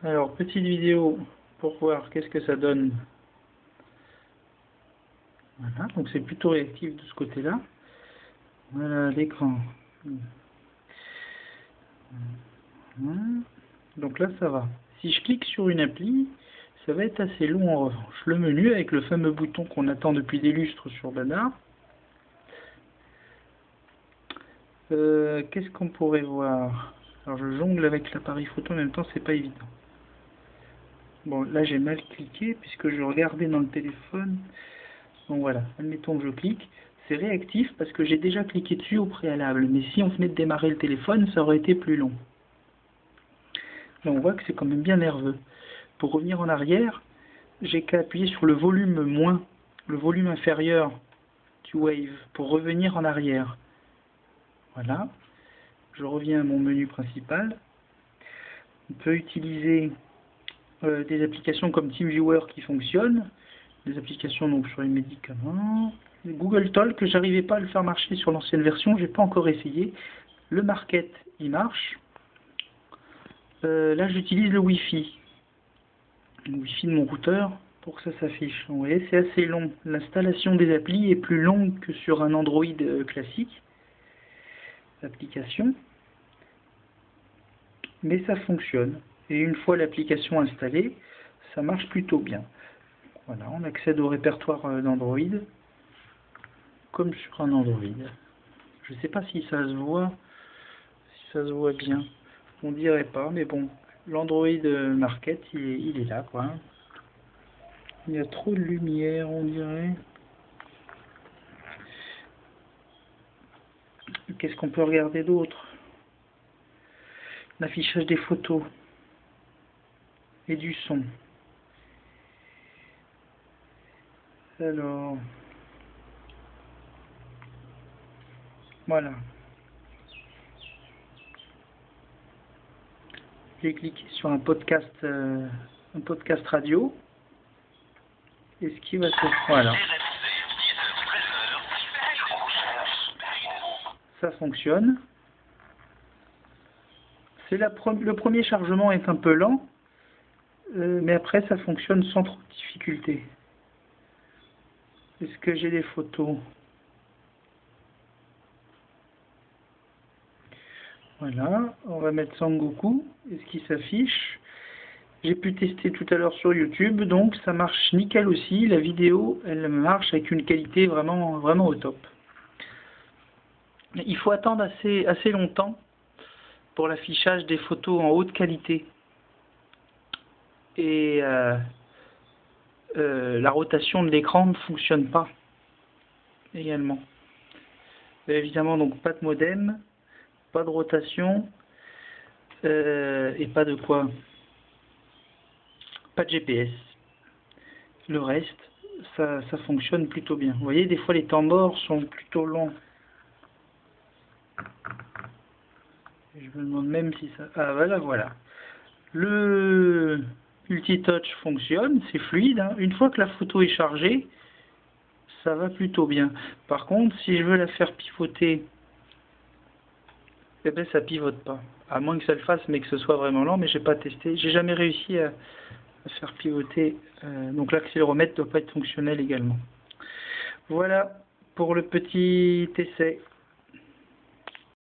Alors, petite vidéo pour voir qu'est-ce que ça donne. Voilà, donc c'est plutôt réactif de ce côté-là. Voilà l'écran. Voilà. Donc là, ça va. Si je clique sur une appli, ça va être assez long en revanche. Le menu avec le fameux bouton qu'on attend depuis des lustres sur Banar. Qu'est-ce qu'on pourrait voir? Alors je jongle avec l'appareil photo en même temps, c'est pas évident. Bon, là j'ai mal cliqué puisque je regardais dans le téléphone. Donc voilà, admettons que je clique. C'est réactif parce que j'ai déjà cliqué dessus au préalable. Mais si on venait de démarrer le téléphone, ça aurait été plus long. Là on voit que c'est quand même bien nerveux. Pour revenir en arrière, j'ai qu'à appuyer sur le volume moins, le volume inférieur du Wave pour revenir en arrière. Voilà. Je reviens à mon menu principal. On peut utiliser des applications comme TeamViewer qui fonctionnent, des applications donc sur les médicaments, Google Talk que j'arrivais pas à le faire marcher sur l'ancienne version, j'ai pas encore essayé. Le Market il marche. Là j'utilise le Wi-Fi, de mon routeur pour que ça s'affiche. Vous voyez c'est assez long. L'installation des applis est plus longue que sur un Android classique, l'application, mais ça fonctionne. Et une fois l'application installée, ça marche plutôt bien. Voilà, on accède au répertoire d'Android comme sur un Android. Je ne sais pas si ça se voit, bien. On dirait pas, mais bon, l'Android Market, il est là, quoi. Il y a trop de lumière, on dirait. Qu'est-ce qu'on peut regarder d'autre? L'affichage des photos et du son. Alors, voilà. J'ai cliqué sur un podcast radio. Et ce qui va se... Voilà. Ça fonctionne. Le premier chargement est un peu lent, mais après ça fonctionne sans trop de difficulté. Est-ce que j'ai des photos? Voilà, on va mettre Sangoku. Est-ce qu'il s'affiche? J'ai pu tester tout à l'heure sur YouTube, donc ça marche nickel aussi. La vidéo, elle marche avec une qualité vraiment, vraiment au top. Il faut attendre assez longtemps pour l'affichage des photos en haute qualité. Et la rotation de l'écran ne fonctionne pas également. Évidemment, donc pas de modem, pas de rotation et pas de quoi? Pas de GPS. Le reste, ça fonctionne plutôt bien. Vous voyez, des fois les temps morts sont plutôt longs. Je me demande même si ça... Ah voilà. Le multitouch fonctionne, c'est fluide. Hein. Une fois que la photo est chargée, ça va plutôt bien. Par contre, si je veux la faire pivoter, eh ben ça pivote pas. À moins que ça le fasse, mais que ce soit vraiment lent, mais j'ai pas testé. J'ai jamais réussi à faire pivoter. Donc l'accéléromètre doit pas être fonctionnel également. Voilà pour le petit essai.